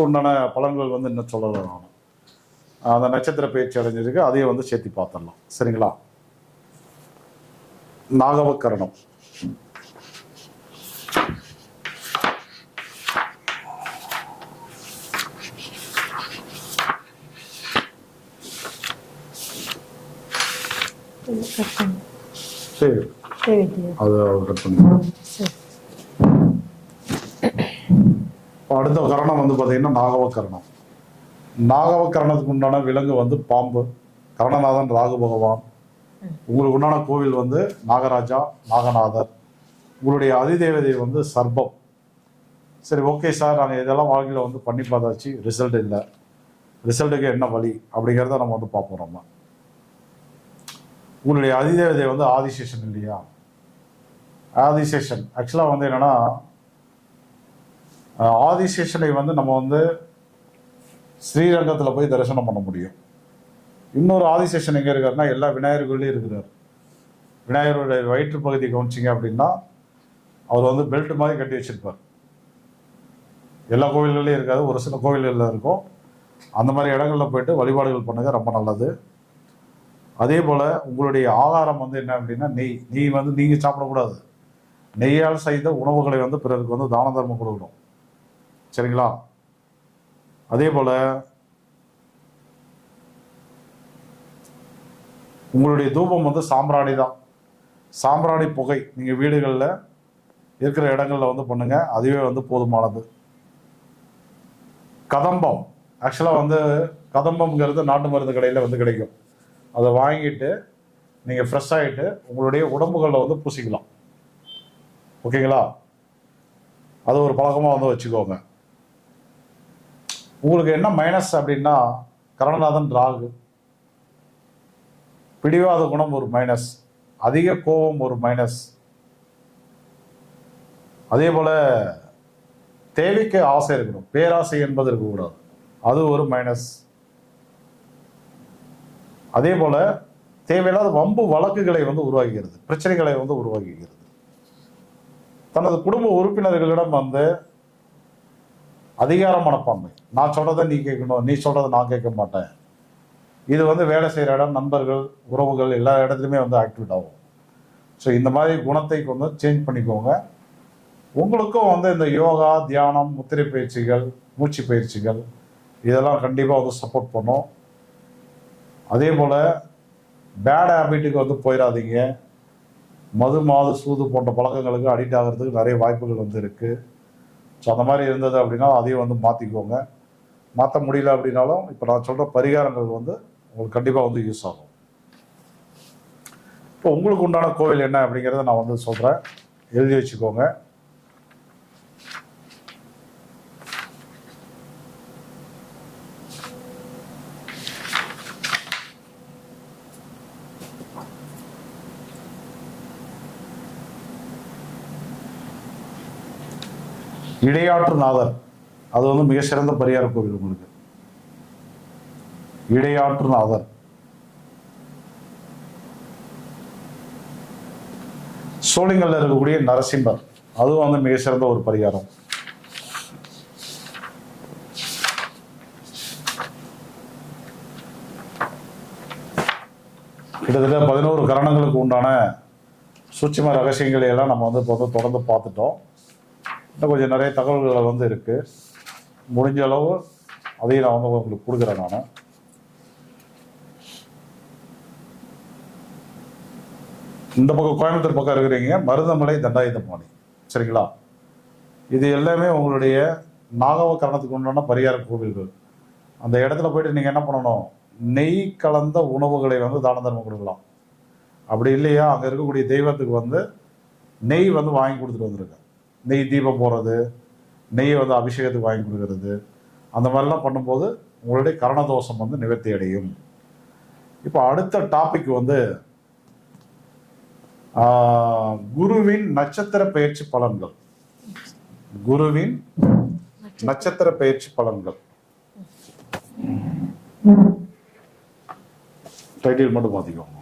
உண்டான பலன்கள் வந்து இன்னும் சொல்லலை. நான் அந்த நட்சத்திர பயிற்சி அடைஞ்சிருக்கு, அதையும் வந்து சேர்த்து பார்த்துடலாம். சரிங்களா? நாகவக்கரணம். சரி, அது கட் பண்ணி. அடுத்த கரணம் வந்து பார்த்தீங்கன்னா நாகவக்கரணம். நாகவக்கரணத்துக்கு உண்டான விலங்கு வந்து பாம்பு. கரணநாதன் ராகு பகவான். உங்களுக்கு உண்டான கோவில் வந்து நாகராஜா, நாகநாதர். உங்களுடைய அதிதேவதை வந்து சர்ப்பம். சரி, ஓகே சார், நாங்கள் இதெல்லாம் வாழ்க்கையில் வந்து பண்ணி பார்த்தாச்சு, ரிசல்ட் இல்லை. ரிசல்ட்டுக்கு என்ன வழி அப்படிங்கிறத நம்ம வந்து பார்ப்போம். நம்ம உங்களுடைய அதிதேவதை வந்து ஆதிசேஷன் இல்லையா? ஆதிசேஷன் ஆக்சுவலாக வந்து என்னென்னா, ஆதிசேஷனை வந்து நம்ம வந்து ஸ்ரீரங்கத்தில் போய் தரிசனம் பண்ண முடியும். இன்னொரு ஆதிசேஷன் எங்கே இருக்காருன்னா, எல்லா விநாயகர் கோயிலையும் இருக்கிறார். விநாயகருடைய வயிற்று பகுதி கவனிச்சிங்க அப்படின்னா, அவர் வந்து பெல்ட் மாதிரி கட்டி வச்சிருப்பார். எல்லா கோவில்கள்லையும் இருக்காது, ஒரு சில கோவில்களில் இருக்கும். அந்த மாதிரி இடங்களில் போயிட்டு வழிபாடுகள் பண்ணுங்க, ரொம்ப நல்லது. அதே போல் உங்களுடைய ஆகாரம் வந்து என்ன அப்படின்னா, நெய் வந்து நீங்கள் சாப்பிடக்கூடாது. நெய்யால் செய்த உணவுகளை வந்து பிறருக்கு வந்து தான தர்மம் கொடுக்கணும். சரிங்களா? அதே போல் உங்களுடைய தூபம் வந்து சாம்பிராணி தான். சாம்பிராணி புகை நீங்கள் வீடுகளில் இருக்கிற இடங்களில் வந்து பண்ணுங்கள், அதுவே வந்து போதுமானது. கதம்பம் ஆக்சுவலாக வந்து கதம்பம்ங்கிறது நாட்டு மருந்து கடையில் வந்து கிடைக்கும். அதை வாங்கிட்டு நீங்கள் ஃப்ரெஷ் ஆகிட்டு உங்களுடைய உடம்புகளில் வந்து பூசிக்கலாம். ஓகேங்களா? அது ஒரு பழக்கமாக வந்து வச்சுக்கோங்க. உங்களுக்கு என்ன மைனஸ் அப்படின்னா, கரணநாதன் ராகு, பிடிவாத குணம் ஒரு மைனஸ், அதிக கோபம் ஒரு மைனஸ். அதே போல் தேவைக்கு ஆசை இருக்கணும், பேராசை என்பது இருக்கக்கூடாது, அது ஒரு மைனஸ். அதே போல தேவையில்லாத வம்பு வழக்குகளை வந்து உருவாக்குகிறது, பிரச்சனைகளை வந்து உருவாக்குகிறது. தனது குடும்ப உறுப்பினர்களிடம் வந்து அதிகார மனப்பான்மை, நான் சொல்றதை நீ கேட்கணும், நீ சொல்றதை நான் கேட்க மாட்டேன். இது வந்து வேலை செய்கிற இடம், நண்பர்கள், உறவுகள் எல்லா இடத்துலையுமே வந்து ஆக்டிவேட் ஆகும். ஸோ இந்த மாதிரி குணத்தை கொஞ்சம் சேஞ்ச் பண்ணிக்கோங்க. உங்களுக்கும் வந்து இந்த யோகா, தியானம், முத்திரை பயிற்சிகள், மூச்சு பயிற்சிகள் இதெல்லாம் கண்டிப்பாக வந்து சப்போர்ட் பண்ணும். அதே போல் பேட் ஹேபிட்டுக்கு வந்து போயிடாதீங்க. மது, மாது, சூது போன்ற பழக்கங்களுக்கு அடிக்ட் ஆகிறதுக்கு நிறைய வாய்ப்புகள் வந்து இருக்குது. ஸோ அந்த மாதிரி இருந்தது அப்படின்னா அதையும் வந்து மாற்றிக்கோங்க. மாற்ற முடியல அப்படின்னாலும் இப்போ நான் சொல்கிற பரிகாரங்கள் வந்து உங்களுக்கு கண்டிப்பாக வந்து யூஸ் ஆகும். இப்போ உங்களுக்கு உண்டான கோவில் என்ன அப்படிங்கிறத நான் வந்து சொல்கிறேன், எழுதி வச்சுக்கோங்க. இடையாற்றுநாதர், அது வந்து மிக சிறந்த பரிகார கோவில் உங்களுக்கு. இடையாற்றுநாதர். சோழிங்கல்ல இருக்கக்கூடிய நரசிம்மர், அதுவும் வந்து மிக சிறந்த ஒரு பரிகாரம். கிட்டத்தட்ட 11 கரணங்களுக்கு உண்டான சூட்சும ரகசியங்களை எல்லாம் நம்ம வந்து தொடர்ந்து பார்த்துட்டோம். இன்னும் கொஞ்சம் நிறைய தகவல்களை வந்து இருக்குது. முடிஞ்ச அளவு அதையும் நான் வந்து உங்களுக்கு கொடுக்குறேன். நான் இந்த பக்கம் கோயம்புத்தூர் பக்கம் இருக்கிறீங்க, மருதமலை, தண்டாயுதபாணி, சரிங்களா? இது எல்லாமே உங்களுடைய நாகவக்கரணத்துக்கு உண்டான பரிகார கோவில்கள். அந்த இடத்துல போயிட்டு நீங்கள் என்ன பண்ணணும், நெய் கலந்த உணவுகளை வந்து தான தர்மம் கொடுக்கலாம். அப்படி இல்லையா, அங்கே இருக்கக்கூடிய தெய்வத்துக்கு வந்து நெய் வந்து வாங்கி கொடுத்துட்டு வந்துருங்க. நெய் தீபம் போடுறது, நெய்யை வந்து அபிஷேகத்துக்கு வாங்கி கொடுக்கறது, அந்த மாதிரிலாம் பண்ணும்போது உங்களுடைய கரணதோஷம் வந்து நிவர்த்தி அடையும். இப்போ அடுத்த டாபிக் வந்து குருவின் நட்சத்திர பயிற்சி பலன்கள். குருவின் நட்சத்திர பயிற்சி பலன்கள். டைட்டில் மட்டும் பார்த்துக்கோங்க.